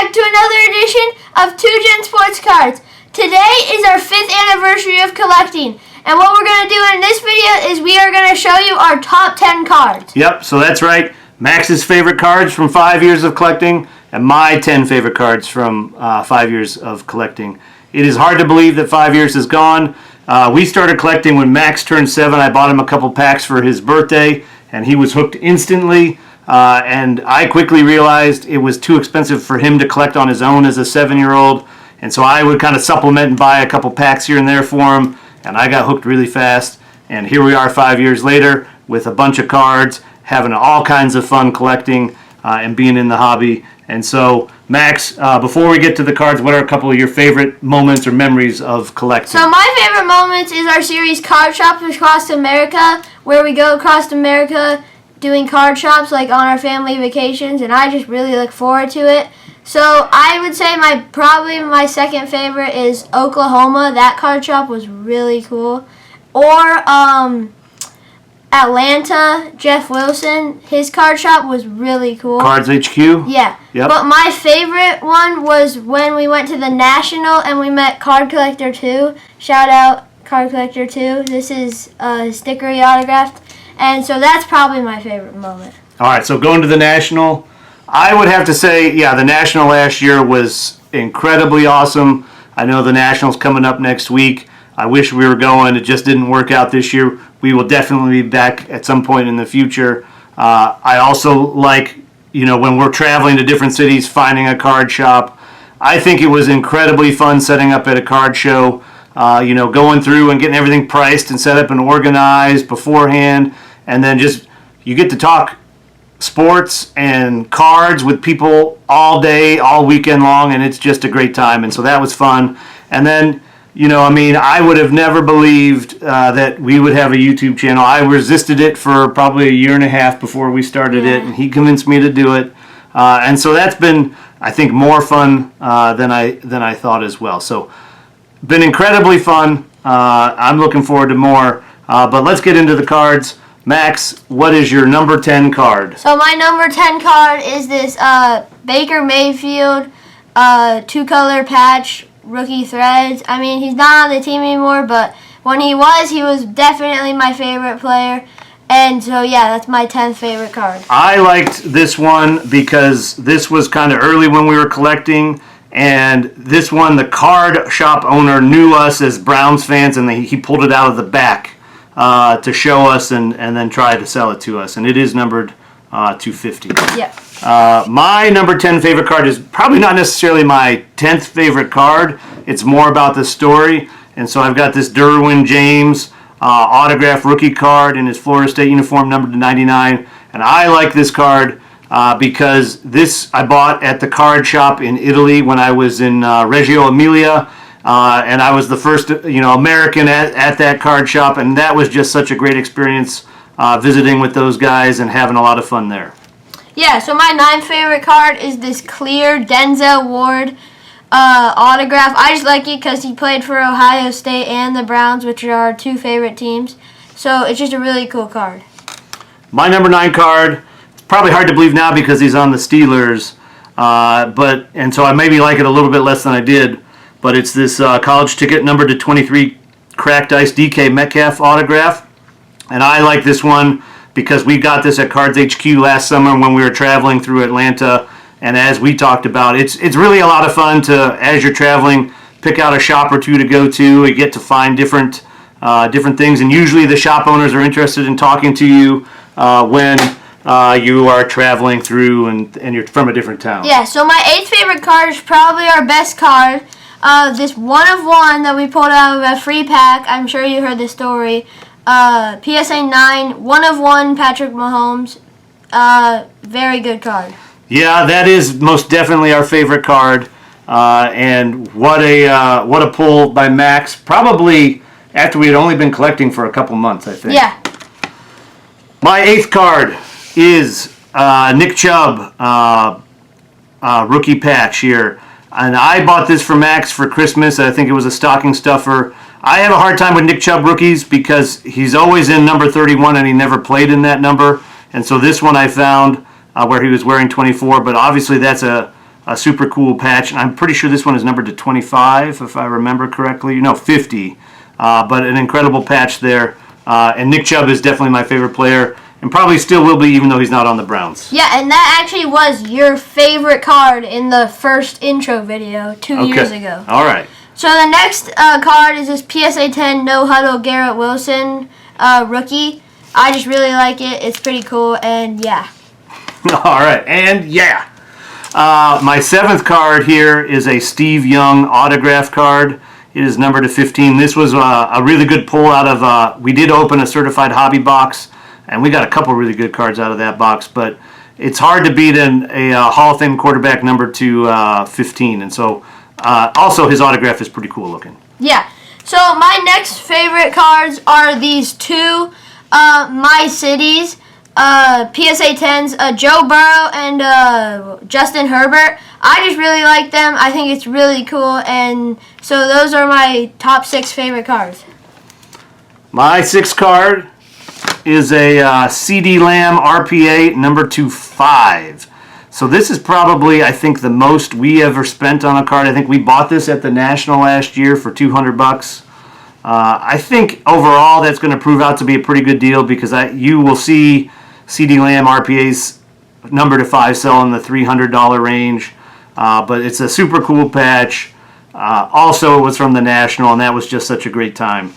back to another edition of 2Gen Sports Cards. Today is our 5th anniversary of collecting. And what we're going to do in this video is we are going to show you our top 10 cards. Yep, so that's right. Max's favorite cards from 5 years of collecting and my 10 favorite cards from 5 years of collecting. It is hard to believe that 5 years has gone. We started collecting when Max turned 7. I bought him a couple packs for his birthday, and he was hooked instantly. And I quickly realized it was too expensive for him to collect on his own as a 7-year-old. And so I would kind of supplement and buy a couple packs here and there for him. And I got hooked really fast. And here we are 5 years later with a bunch of cards, having all kinds of fun collecting and being in the hobby. And so, Max, before we get to the cards, what are a couple of your favorite moments or memories of collecting? So my favorite moments is our series Card Shops Across America, where we go across America doing card shops like on our family vacations, and I just really look forward to it. So I would say probably my second favorite is Oklahoma. That card shop was really cool. Or Atlanta, Jeff Wilson, his card shop was really cool. Cards HQ? Yeah. Yep. But my favorite one was when we went to the National and we met Card Collector 2. Shout out Card Collector 2. This is his sticker he autographed. And so that's probably my favorite moment. All right, so going to the National, I would have to say, yeah, the National last year was incredibly awesome. I know the National's coming up next week. I wish we were going. It just didn't work out this year. We will definitely be back at some point in the future. I also like, when we're traveling to different cities, finding a card shop. I think it was incredibly fun setting up at a card show, going through and getting everything priced and set up and organized beforehand. And then you get to talk sports and cards with people all day, all weekend long, and it's just a great time. And so that was fun. And then, I would have never believed that we would have a YouTube channel. I resisted it for probably a year and a half before we started it, and he convinced me to do it. And so that's been, I think, more fun than I thought as well. So, been incredibly fun. I'm looking forward to more. But let's get into the cards. Max, what is your number 10 card? So my number 10 card is this Baker Mayfield 2-color patch rookie threads. I mean, he's not on the team anymore, but when he was definitely my favorite player. And so, yeah, that's my 10th favorite card. I liked this one because this was kind of early when we were collecting. And this one, the card shop owner knew us as Browns fans, and he pulled it out of the back to show us and then try to sell it to us. And it is numbered 250. Yep. My number 10 favorite card is probably not necessarily my 10th favorite card. It's more about the story. And so I've got this Derwin James autograph rookie card in his Florida State uniform, numbered to 99. And I like this card because this I bought at the card shop in Italy when I was in Reggio Emilia. And I was the first, American at that card shop. And that was just such a great experience visiting with those guys and having a lot of fun there. Yeah, so my 9th favorite card is this clear Denzel Ward autograph. I just like it because he played for Ohio State and the Browns, which are our two favorite teams. So it's just a really cool card. My number 9 card, it's probably hard to believe now because he's on the Steelers, and so I maybe like it a little bit less than I did, but it's this college ticket numbered to 23 cracked ice DK Metcalf autograph. And I like this one because we got this at Cards HQ last summer when we were traveling through Atlanta. And as we talked about, it's really a lot of fun to, as you're traveling, pick out a shop or two to go to. You get to find different things. And usually the shop owners are interested in talking to you when you are traveling through and you're from a different town. Yeah, so my 8th favorite card is probably our best card. This 1-of-1 that we pulled out of a free pack. I'm sure you heard the story. PSA 9, 1-of-1 Patrick Mahomes. Very good card. Yeah, that is most definitely our favorite card. And what a pull by Max. Probably after we had only been collecting for a couple months, I think. Yeah. My 8th card is Nick Chubb rookie patch here. And I bought this for Max for Christmas. I think it was a stocking stuffer. I have a hard time with Nick Chubb rookies because he's always in number 31 and he never played in that number. And so this one I found where he was wearing 24, but obviously that's a a super cool patch. And I'm pretty sure this one is numbered to 25, if I remember correctly. No, 50. But an incredible patch there. And Nick Chubb is definitely my favorite player, and probably still will be, even though he's not on the Browns. Yeah, and that actually was your favorite card in the first intro video 2 years ago. All right. So the next card is this PSA 10 No Huddle Garrett Wilson rookie. I just really like it. It's pretty cool, and yeah. All right, and yeah. My 7th card here is a Steve Young autograph card. It is numbered to 15. This was a really good pull out of, we did open a certified hobby box, and we got a couple really good cards out of that box, but it's hard to beat a Hall of Fame quarterback numbered to 15, and so also his autograph is pretty cool looking. Yeah. So my next favorite cards are these two My Cities PSA 10s, Joe Burrow and Justin Herbert. I just really like them. I think it's really cool, and so those are my top 6 favorite cards. My 6th card is a CeeDee Lamb RPA number 25. So this is probably, I think, the most we ever spent on a card. I think we bought this at the National last year for $200. I think overall that's going to prove out to be a pretty good deal, because you will see CeeDee Lamb RPA's number to 5 sell in the $300 range. But it's a super cool patch. Also, it was from the National, and that was just such a great time.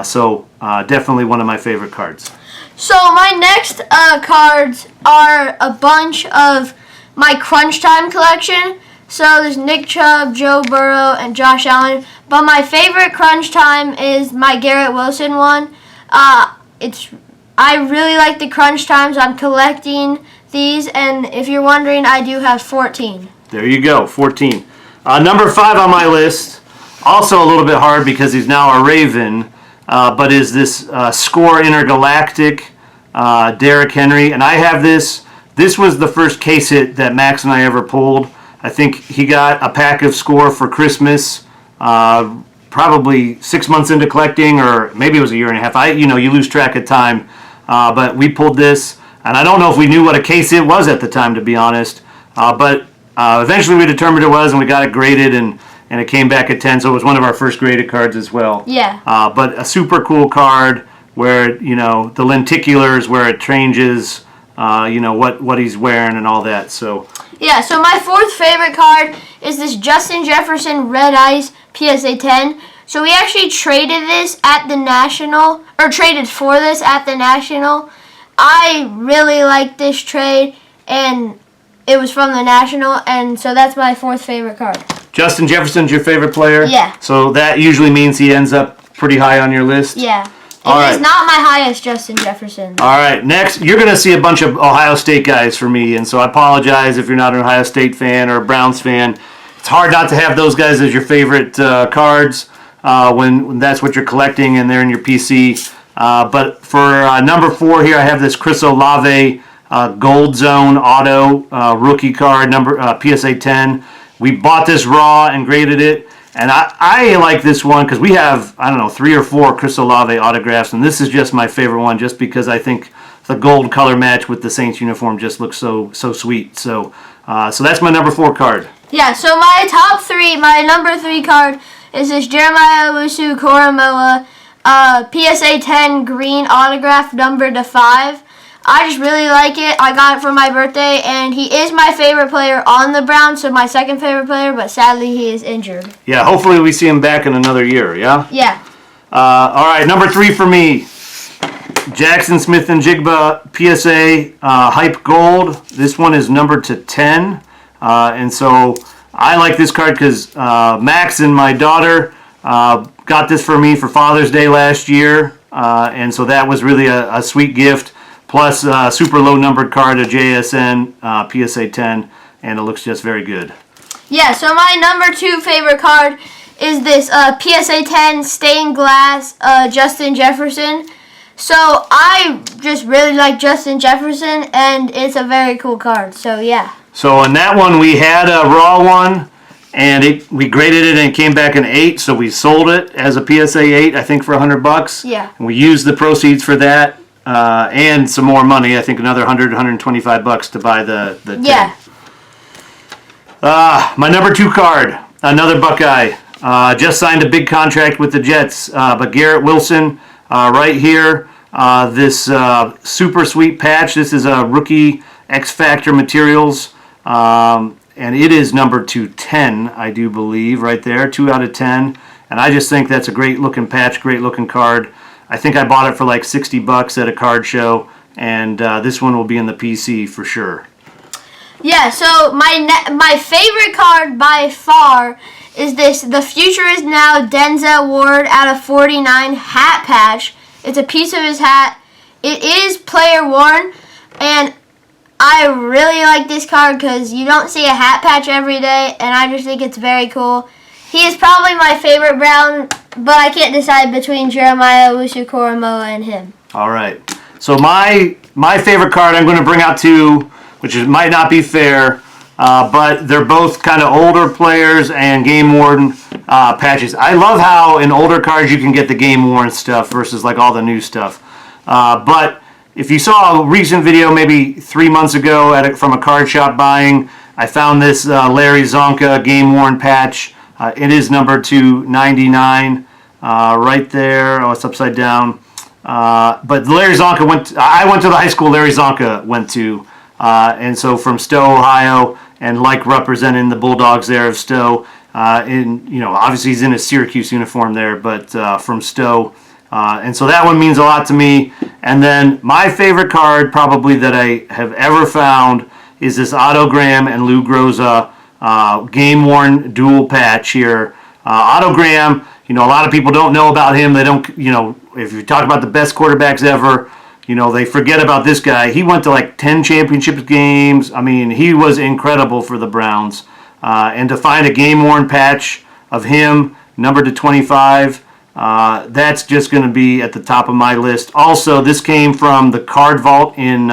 So definitely one of my favorite cards. So my next cards are a bunch of my Crunch Time collection. So there's Nick Chubb, Joe Burrow, and Josh Allen. But my favorite Crunch Time is my Garrett Wilson one. I really like the Crunch Times. I'm collecting these, and if you're wondering, I do have 14. There you go, 14. Number 5 on my list, also a little bit hard because he's now a Raven, but is this Score Intergalactic Derrick Henry. And I have this. This was the first case hit that Max and I ever pulled. I think he got a pack of Score for Christmas, probably 6 months into collecting, or maybe it was a year and a half. You lose track of time. But we pulled this, and I don't know if we knew what a case it was at the time, to be honest. But eventually we determined it was, and we got it graded, and it came back at 10, so it was one of our first graded cards as well. Yeah. But a super cool card where, the lenticulars, where it changes, what he's wearing and all that. So. Yeah, so my 4th favorite card is this Justin Jefferson Red Ice PSA 10. So we actually traded this at the National, or traded for this at the National. I really like this trade, and it was from the National, and so that's my 4th favorite card. Justin Jefferson's your favorite player? Yeah. So that usually means he ends up pretty high on your list? Yeah. All right. It is not my highest Justin Jefferson. All right, next, you're going to see a bunch of Ohio State guys for me, and so I apologize if you're not an Ohio State fan or a Browns fan. It's hard not to have those guys as your favorite cards when that's what you're collecting and they're in your PC. But for number 4 here, I have this Chris Olave Gold Zone Auto rookie card, number PSA 10. We bought this raw and graded it. And I like this one because we have, 3 or 4 Chris Olave autographs, and this is just my favorite one just because I think the gold color match with the Saints uniform just looks so sweet. So that's my number 4 card. Yeah, so my number 3 card is this Jeremiah Owusu-Koramoah PSA 10 green autograph numbered to 5. I just really like it. I got it for my birthday, and he is my favorite player on the Browns, so my 2nd favorite player, but sadly he is injured. Yeah, hopefully we see him back in another year, yeah? Yeah. All right, number 3 for me. Jackson Smith-Njigba PSA Hype Gold. This one is numbered to 10. And so I like this card because Max and my daughter got this for me for Father's Day last year. And so that was really a sweet gift. Plus super low numbered card, a JSN PSA 10. And it looks just very good. Yeah, so my number 2 favorite card is this PSA 10 stained glass Justin Jefferson. So I just really like Justin Jefferson, and it's a very cool card. So yeah. So on that one, we had a raw one, and we graded it, and it came back an 8. So we sold it as a PSA 8, I think, for $100. Yeah. And we used the proceeds for that and some more money. I think another $125 to buy the 10. Yeah. My number 2 card, another Buckeye. Just signed a big contract with the Jets, but Garrett Wilson right here. This super sweet patch. This is a rookie X Factor Materials, and it is number 210, I do believe, right there, 2 out of 10. And I just think that's a great looking patch, great looking card. I think I bought it for like $60 at a card show, and this one will be in the PC for sure. Yeah, so my favorite card by far is this. The Future Is Now Denzel Ward out of 49 hat patch. It's a piece of his hat. It is player worn, and I really like this card because you don't see a hat patch every day, and I just think it's very cool. He is probably my favorite Brown, but I can't decide between Jeremiah Owusu-Koramoah and him. All right. So my favorite card I'm going to bring out to, which might not be fair, but they're both kind of older players and game-worn patches. I love how in older cards you can get the game-worn stuff versus like all the new stuff. But if you saw a recent video maybe 3 months ago from a card shop buying, I found this Larry Zonka game-worn patch. It is number 299 right there. Oh, it's upside down. But Larry Zonka I went to the high school Larry Zonka went to. And so from Stowe, Ohio, and like representing the Bulldogs there of Stowe, obviously he's in a Syracuse uniform there, but from Stowe. And so that one means a lot to me. And then my favorite card probably that I have ever found is this Otto Graham and Lou Groza game-worn dual patch here. Otto Graham, a lot of people don't know about him. They don't, if you talk about the best quarterbacks ever, they forget about this guy. He went to like 10 championship games. I mean, he was incredible for the Browns. And to find a game-worn patch of him, numbered to 25, that's just going to be at the top of my list. Also, this came from the Card Vault in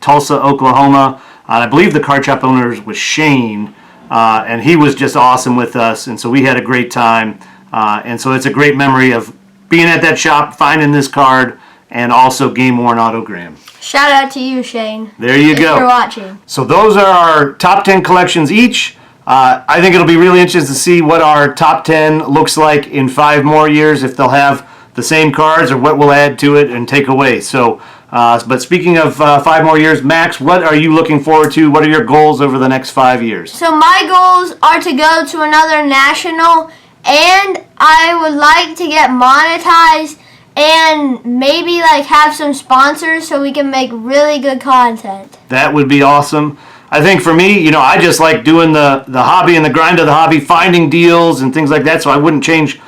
Tulsa, Oklahoma. I believe the card shop owner was Shane, and he was just awesome with us. And so we had a great time. And so it's a great memory of being at that shop, finding this card, and also game-worn Otto Graham. Shout out to you, Shane. There you go. If you're watching. So those are our top 10 collections each. I think it'll be really interesting to see what our top 10 looks like in 5 more years, if they'll have the same cards or what we'll add to it and take away. So, but speaking of 5 more years, Max, what are you looking forward to? What are your goals over the next 5 years? So my goals are to go to another national, and I would like to get monetized and maybe like have some sponsors so we can make really good content. That would be awesome. I think for me, I just like doing the hobby and the grind of the hobby, finding deals and things like that, so I wouldn't change,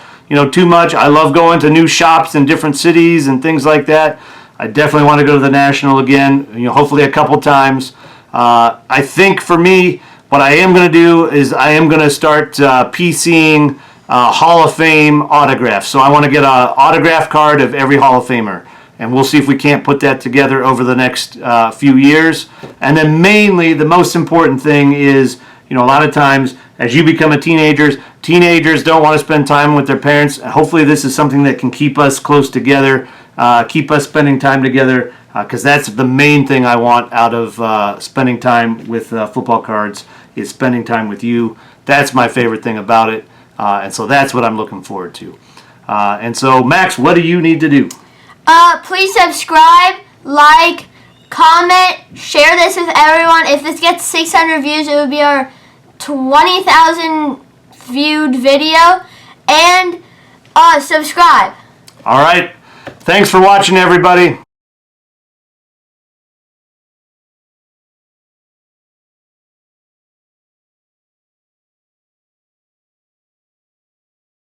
too much. I love going to new shops in different cities and things like that. I definitely want to go to the National again, hopefully a couple times. I think for me, what I am going to do is I am going to start PCing Hall of Fame autographs. So I want to get an autograph card of every Hall of Famer. And we'll see if we can't put that together over the next few years. And then mainly, the most important thing is, a lot of times, as you become a teenagers don't want to spend time with their parents. Hopefully this is something that can keep us close together, keep us spending time together, because that's the main thing I want out of spending time with football cards, is spending time with you. That's my favorite thing about it. And so that's what I'm looking forward to. And so, Max, what do you need to do? Please subscribe, like, comment, share this with everyone. If this gets 600 views, it would be our 20,000 viewed video. And subscribe. All right. Thanks for watching, everybody.